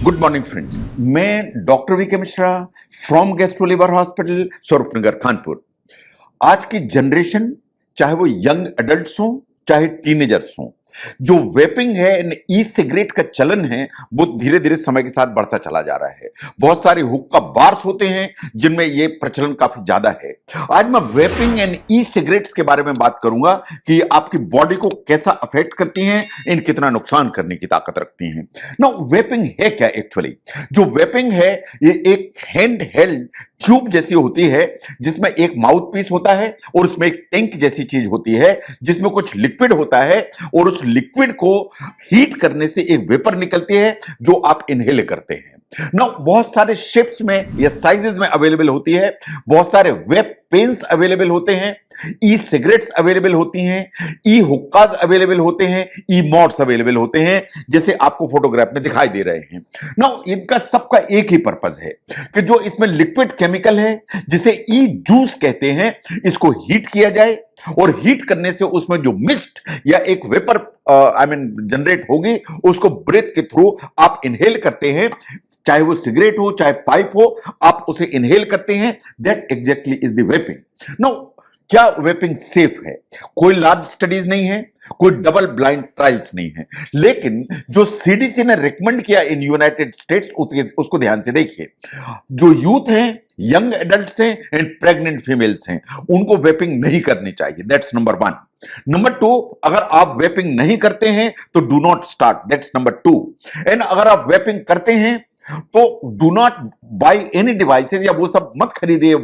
Good morning friends, मैं doctor V K Mishra from gastro liver hospital Swaroopnagar Kanpur. आज की जनरेशन, चाहे वो यंग एडल्ट्स हो चाहे टीनेजर्स हो, जो वेपिंग है एंड ई सिगरेट का चलन है वो धीरे धीरे समय के साथ बढ़ता चला जा रहा है। बहुत सारे हुक्का बार्स होते हैं जिनमें ये प्रचलन काफी ज्यादा है। आज मैं वेपिंग एंड ई सिगरेट्स के बारे में बात करूंगा कि आपकी बॉडी को कैसा अफेक्ट करती हैं, इन कितना नुकसान करने की ताकत रखती हैं। ना वेपिंग है क्या एक्चुअली? जो वेपिंग है ये एक हैंड हेल्ड ट्यूब जैसी होती है जिसमें एक माउथ पीस होता है और उसमें एक टैंक जैसी चीज होती है जिसमें कुछ लिक्विड होता है और उस लिक्विड को हीट करने से एक वेपर निकलती है जो आप इनहेल करते हैं। ना बहुत सारे शेप्स में या साइजेस में अवेलेबल होती है, बहुत सारे वेप पेन्स अवेलेबल होते हैं, ई सिगरेट्स अवेलेबल होती हैं, ई हुक्काज अवेलेबल होते हैं, ई मॉड्स अवेलेबल होते हैं जैसे आपको फोटोग्राफ में दिखाई दे रहे हैं। ना इनका सबका एक ही पर्पस है कि जो इसमें लिक्विड केमिकल है जिसे ई जूस कहते हैं, इसको हीट किया जाए और हीट करने से उसमें जो मिस्ट या एक वेपर जनरेट होगी उसको ब्रेथ के थ्रू आप इनहेल करते हैं। चाहे वो सिगरेट हो चाहे पाइप हो, आप उसे इनहेल करते हैं। That exactly is the vaping. No क्या वेपिंग सेफ है? कोई लार्ज स्टडीज नहीं है, कोई डबल ब्लाइंड ट्रायल्स नहीं है, लेकिन जो सीडीसी ने रिकमेंड किया इन यूनाइटेड स्टेट्स उसको ध्यान से देखिए। जो यूथ हैं, यंग एडल्ट्स हैं एंड प्रेग्नेंट फीमेल्स हैं, उनको वेपिंग नहीं करनी चाहिए। That's number 1। नंबर 2, अगर आप वेपिंग नहीं करते हैं तो do not start. That's number 2। And अगर आप वेपिंग करते हैं तो do not by any devices, या वो सब मत खरीदिए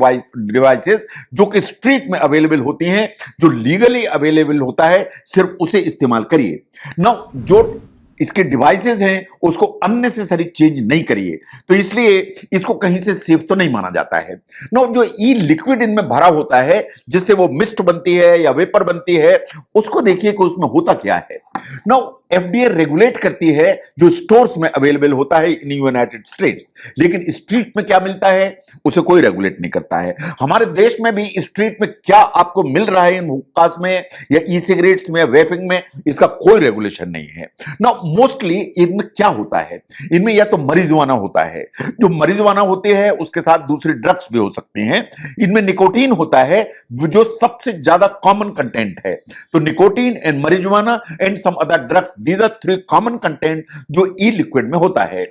डिवाइसेस जो कि स्ट्रीट में अवेलेबल होती हैं। जो लीगली अवेलेबल होता है सिर्फ उसे इस्तेमाल करिए। ना जो इसके डिवाइसेस हैं उसको अननेसेसरी चेंज नहीं करिए। तो इसलिए इसको कहीं से सेफ तो नहीं माना जाता है। नो जो ई लिक्विड इनमें भरा होता है जिससे वो मिस्ट बनती है या वेपर बनती है, उसको देखिए कि उसमें होता क्या है। नो एफडीए रेगुलेट करती है जो स्टोर्स में अवेलेबल होता है इन यूनाइटेड स्टेट्स, लेकिन स्ट्रीट में क्या मिलता है उसे कोई रेगुलेट नहीं करता है। हमारे देश में भी स्ट्रीट में क्या आपको मिल रहा है इन हुक्कास में या ई सिगरेट्स में या वेपिंग में, इसका कोई रेगुलेशन नहीं है। ना मोस्टली इनमें क्या होता है, इनमें या तो मरिजुआना होता है, जो मरिजुआना होती है उसके साथ दूसरी ड्रग्स भी हो सकती हैं। इनमें निकोटीन होता है जो सबसे ज्यादा कॉमन कंटेंट है। तो nicotine and marijuana and some other drugs, these are 3 common content जो ई लिक्विड में होता है।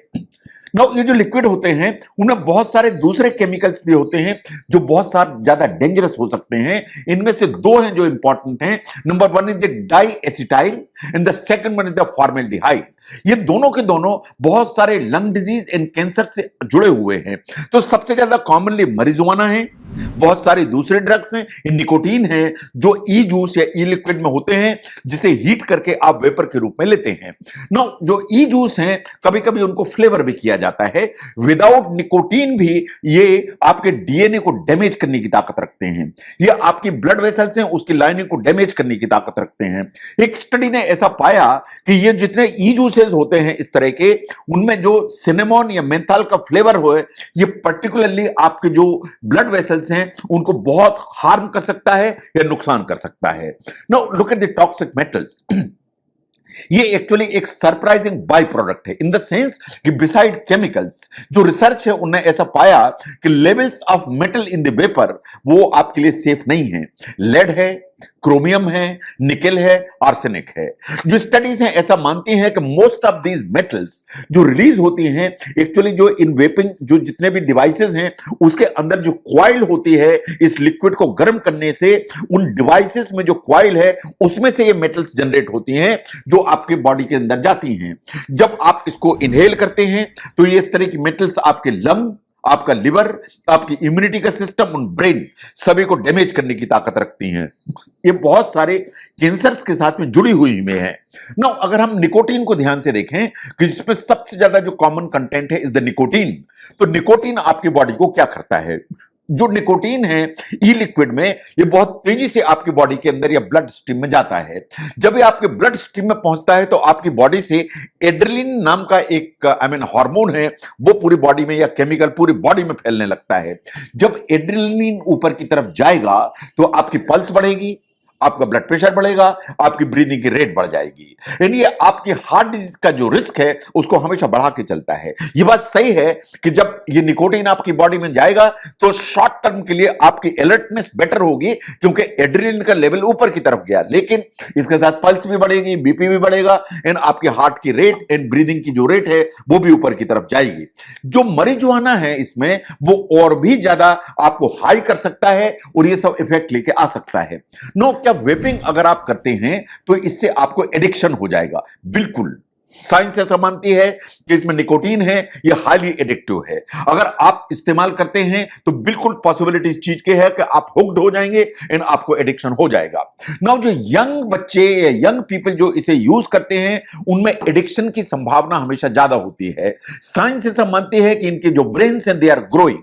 ना ये जो लिक्विड होते हैं उनमें बहुत सारे दूसरे केमिकल्स भी होते हैं जो बहुत सारे ज्यादा डेंजरस हो सकते हैं। इनमें से 2 हैं जो इंपॉर्टेंट हैं। Number 1 is the diacetyl and the second one is the formaldehyde. ये दोनों के दोनों बहुत सारे लंग डिजीज एंड कैंसर से जुड़े हुए हैं। तो सबसे ज्यादा कॉमनली मरिजुआना है, बहुत सारे दूसरे ड्रग्स हैं, निकोटीन है जो ई जूस या ई लिक्विड में होते हैं जिसे हीट करके आप वेपर के रूप में लेते हैं। ना जो ई जूस हैं कभी कभी उनको फ्लेवर भी किया जाता है। विदाउट निकोटीन भी ये आपके डीएनए को डैमेज करने की ताकत रखते हैं। ये आपकी ब्लड वेसल्स हैं उसकी लाइनिंग को डैमेज करने की ताकत रखते हैं। एक स्टडी ने ऐसा पाया कि ये जितने ई जूसेस होते हैं इस तरह के, उनमें जो सिनेमॉन या मेंथाल का फ्लेवर हो, ये पर्टिकुलरली आपके जो ब्लड वेसल्स हैं उनको बहुत हार्म कर सकता है या नुकसान कर सकता है। Now look at the toxic metals. ये एक्चुअली एक सरप्राइजिंग बाय प्रोडक्ट है इन द सेंस कि बिसाइड केमिकल्स, जो रिसर्च है उन्होंने ऐसा पाया कि levels of metal in the vapour वो आपके लिए सेफ नहीं है। लेड है, क्रोमियम है, निकेल है, आर्सेनिक है। जो स्टडीज हैं ऐसा मानती हैं कि मोस्ट ऑफ दीज मेटल्स जो रिलीज होती हैं एक्चुअली जो इन वेपिंग जो जितने भी डिवाइसेस हैं उसके अंदर जो कॉइल होती है इस लिक्विड को गर्म करने से, उन डिवाइसेस में जो कॉइल है उसमें से ये मेटल्स जनरेट होती हैं जो आपके बॉडी के अंदर जाती हैं। जब आप इसको इनहेल करते हैं तो ये इस तरह की मेटल्स आपके लंग, आपका लिवर, आपकी इम्यूनिटी का सिस्टम, उन ब्रेन सभी को डैमेज करने की ताकत रखती हैं। ये बहुत सारे कैंसर्स के साथ में जुड़ी हुई में है। ना अगर हम निकोटीन को ध्यान से देखें कि जिसमें सबसे ज्यादा जो कॉमन कंटेंट है इज द निकोटीन। तो निकोटीन आपकी बॉडी को क्या करता है? जो निकोटीन है ई लिक्विड में, ये बहुत तेजी से आपकी बॉडी के अंदर या ब्लड स्ट्रीम में जाता है। जब ये आपके ब्लड स्ट्रीम में पहुंचता है तो आपकी बॉडी से एड्रेनलिन नाम का एक हार्मोन है वो पूरी बॉडी में या केमिकल पूरी बॉडी में फैलने लगता है। जब एड्रेनलिन ऊपर की तरफ जाएगा तो आपकी पल्स बढ़ेगी, आपका ब्लड प्रेशर बढ़ेगा, आपकी ब्रीदिंग की रेट बढ़ जाएगी, यानी ये आपकी हार्ट डिजीज का जो रिस्क है उसको हमेशा बढ़ा के चलता है। ये बात सही है कि जब ये निकोटीन आपकी बॉडी में जाएगा तो शॉर्ट टर्म के लिए आपकी अलर्टनेस बेटर होगी क्योंकि एड्रेनलिन का लेवल ऊपर की तरफ गया, लेकिन इसके साथ पल्स भी बढ़ेगी, बीपी भी बढ़ेगा एंड आपके हार्ट की रेट एंड ब्रीदिंग की जो रेट है वो भी ऊपर की तरफ जाएगी। जो marijuana है इसमें वो और भी ज्यादा आपको हाई कर सकता है और ये सब इफेक्ट लेके आ सकता है। नो, क्या वेपिंग अगर आप करते हैं तो इससे आपको एडिक्शन हो जाएगा? बिल्कुल, साइंस ऐसा मानती है कि इसमें निकोटीन है, ये हाईली एडिक्टिव है। अगर आप इस्तेमाल करते हैं तो बिल्कुल पॉसिबिलिटी इस चीज की है कि आप हुक्ड हो जाएंगे एंड आपको एडिक्शन हो जाएगा। नाउ जो यंग बच्चे या यंग पीपल जो इसे यूज करते हैं उनमें एडिक्शन की संभावना हमेशा ज्यादा होती है। साइंस ऐसा मानती है कि इनके जो ब्रेन्स हैं दे आर ग्रोइंग,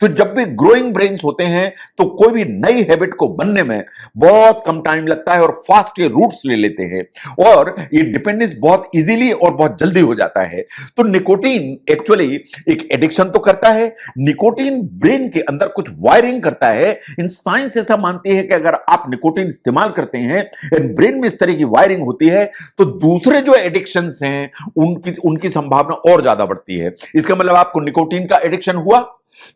तो जब भी ग्रोइंग ब्रेन्स होते हैं तो कोई भी नई हैबिट को बनने में बहुत कम टाइम लगता है और फास्ट ये रूट्स ले लेते हैं और ये डिपेंडेंस बहुत इजीली और बहुत जल्दी हो जाता है। तो निकोटीन एक्चुअली एक एडिक्शन तो करता है, निकोटीन ब्रेन के अंदर कुछ वायरिंग करता है। इन साइंस ऐसा मानती है कि अगर आप निकोटीन इस्तेमाल करते हैं ब्रेन में इस तरह की वायरिंग होती है तो दूसरे जो एडिक्शंस हैं उनकी संभावना और ज्यादा बढ़ती है। इसका मतलब आपको निकोटीन का एडिक्शन हुआ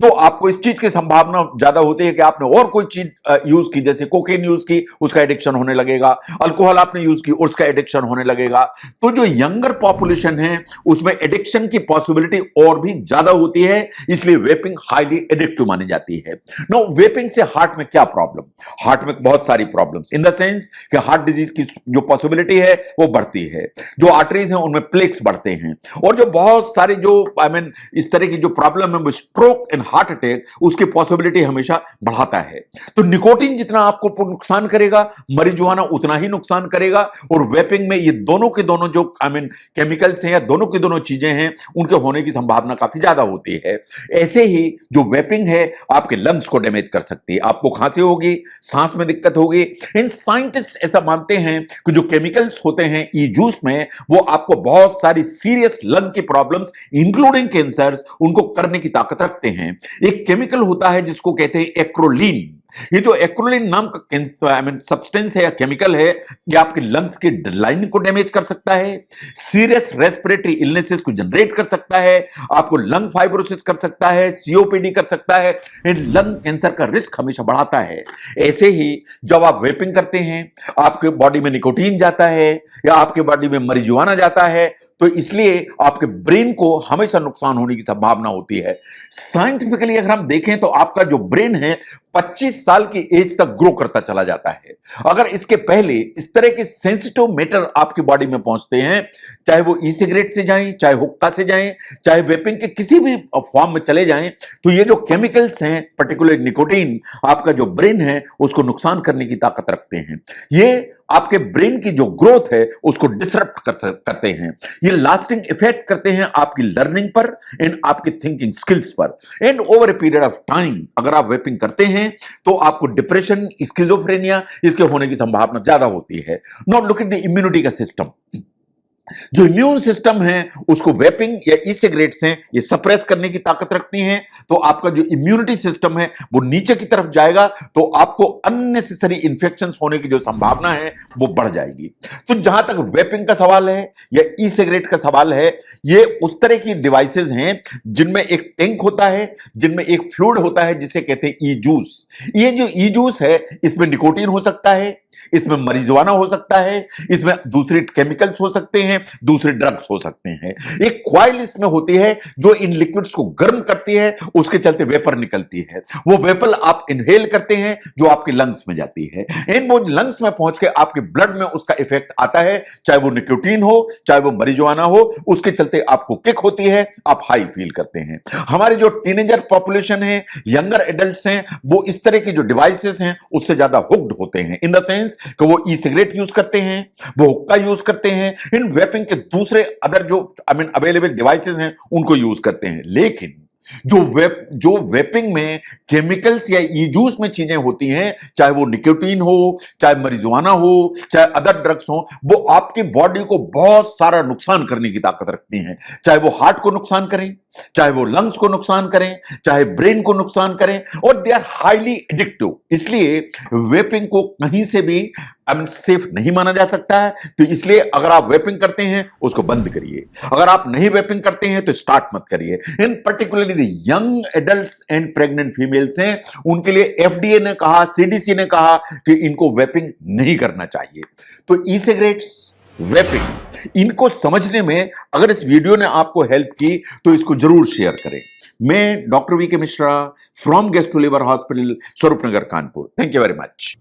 तो आपको इस चीज की संभावना ज्यादा होती है कि आपने और कोई चीज यूज की, जैसे कोकेन यूज की, उसका एडिक्शन होने लगेगा, अल्कोहल आपने यूज की उसका एडिक्शन होने लगेगा। तो जो यंगर पॉपुलेशन है उसमें एडिक्शन की पॉसिबिलिटी और भी ज्यादा होती है, इसलिए वेपिंग हाईली एडिक्टिव मानी जाती है। नो, वेपिंग से हार्ट में क्या प्रॉब्लम? हार्ट में बहुत सारी प्रॉब्लम्स इन द सेंस कि हार्ट डिजीज की जो पॉसिबिलिटी है वो बढ़ती है, जो आर्टरीज हैं उनमें प्लेक्स बढ़ते हैं और जो बहुत सारे जो इस तरह की जो प्रॉब्लम है वो स्ट्रोक एंड हार्ट अटैक उसकी पॉसिबिलिटी हमेशा बढ़ाता है। तो निकोटीन जितना आपको नुकसान करेगा marijuana उतना ही नुकसान करेगा और वेपिंग में ये दोनों के दोनों जो केमिकल्स हैं या दोनों की दोनों चीजें हैं उनके होने की संभावना काफी ज्यादा होती है। ऐसे ही जो वेपिंग है आपके लंग्स को डैमेज कर सकती है, आपको खांसी होगी, सांस में दिक्कत होगी। इन साइंटिस्ट ऐसा मानते हैं कि जो केमिकल्स होते हैं ई जूस में वो आपको बहुत सारी सीरियस लंग की प्रॉब्लम्स इंक्लूडिंग कैंसर उनको करने की ताकत रखते हैं। एक केमिकल होता है जिसको कहते हैं एक्रोलीन। ये जो एक्रोलीन नाम का सब्सटेंस है या केमिकल है ये आपके लंग्स की लाइनिंग को डैमेज कर सकता है, सीरियस रेस्पिरेटरी इलनेसेस को जनरेट कर सकता है, आपको लंग फाइब्रोसिस कर सकता है, सीओपीडी कर सकता है, लंग कैंसर का रिस्क हमेशा बढ़ाता है। ऐसे ही जब आप वेपिंग करते हैं आपके बॉडी में निकोटीन जाता है या आपके बॉडी में marijuana जाता है तो इसलिए आपके ब्रेन को हमेशा नुकसान होने की संभावना होती है। साइंटिफिकली अगर हम देखें तो आपका जो ब्रेन है 25 साल की एज तक ग्रो करता चला जाता है। अगर इसके पहले इस तरह के सेंसिटिव मैटर आपकी बॉडी में पहुंचते हैं, चाहे वो ई सिगरेट से जाएं, चाहे हुक्का से जाएं, चाहे वेपिंग के किसी भी फॉर्म में चले जाएं, तो ये जो केमिकल्स हैं पर्टिकुलर निकोटीन आपका जो ब्रेन है उसको नुकसान करने की ताकत रखते हैं। ये आपके ब्रेन की जो ग्रोथ है उसको डिसरप्ट करते हैं, ये लास्टिंग इफेक्ट करते हैं आपकी लर्निंग पर एंड आपकी थिंकिंग स्किल्स पर and over a period of time अगर आप वेपिंग करते हैं तो आपको डिप्रेशन, स्किज़ोफ्रेनिया इसके होने की संभावना ज्यादा होती है। Now look at the immunity का सिस्टम। जो इम्यून सिस्टम है उसको वेपिंग या ई सिगरेट्स हैं ये सप्रेस करने की ताकत रखती हैं, तो आपका जो इम्यूनिटी सिस्टम है वो नीचे की तरफ जाएगा तो आपको अननेसेसरी इंफेक्शंस होने की जो संभावना है वो बढ़ जाएगी। तो जहां तक वेपिंग का सवाल है या ई सिगरेट का सवाल है, ये उस तरह की डिवाइसेस हैं जिनमें एक टैंक होता है, जिनमें एक फ्लूइड होता है जिसे कहते हैं ई जूस। ये जो ई जूस है इसमें निकोटीन हो सकता है, इसमें marijuana हो सकता है, इसमें दूसरे केमिकल्स हो सकते हैं, दूसरे ड्रग्स हो सकते हैं। एक कॉइल इसमें होती है जो इन लिक्विड्स को गर्म करती है, उसके चलते वेपर निकलती है। वो वेपर आप इनहेल करते हैं जो आपके लंग्स में जाती है एंड वो लंग्स में पहुंच के आपके ब्लड में उसका इफेक्ट आता है, चाहे वो निकोटीन हो चाहे वो marijuana हो, उसके चलते आपको किक होती है, आप हाई फील करते हैं। हमारे जो टीनेजर पॉपुलेशन है, यंगर एडल्ट्स हैं, वो इस तरह की जो डिवाइसेस हैं उससे ज्यादा हुक्ड होते हैं इन द सेंस कि वो ई सिगरेट यूज करते हैं, वो हुक्का यूज करते हैं, इन वेपिंग के दूसरे अदर जो अवेलेबल डिवाइसेस हैं उनको यूज करते हैं। लेकिन जो वेपिंग में केमिकल्स या ई जूस में चीजें होती हैं, चाहे वो निकोटीन हो, चाहे मरिजुआना हो, चाहे अदर ड्रग्स हो, वो आपकी बॉडी को बहुत सारा नुकसान करने की ताकत रखती हैं। चाहे वो हार्ट को नुकसान करें, चाहे वो लंग्स को नुकसान करें, चाहे ब्रेन को नुकसान करें, और दे आर हाईली एडिक्टिव। इसलिए वेपिंग को कहीं से भी अनसेफ नहीं माना जा सकता है। तो इसलिए अगर आप वेपिंग करते हैं उसको बंद करिए, अगर आप नहीं वेपिंग करते हैं तो स्टार्ट मत करिए। In particularly the young adults and pregnant females हैं, उनके लिए एफडीए ने कहा, सीडीसी ने कहा कि इनको वेपिंग नहीं करना चाहिए। तो ई सिगरेट्स, वेपिंग, इनको समझने में अगर इस वीडियो ने आपको हेल्प की तो इसको जरूर शेयर करें। मैं doctor V K Mishra from gastro liver hospital, Swaroopnagar, Kanpur. Thank you very much.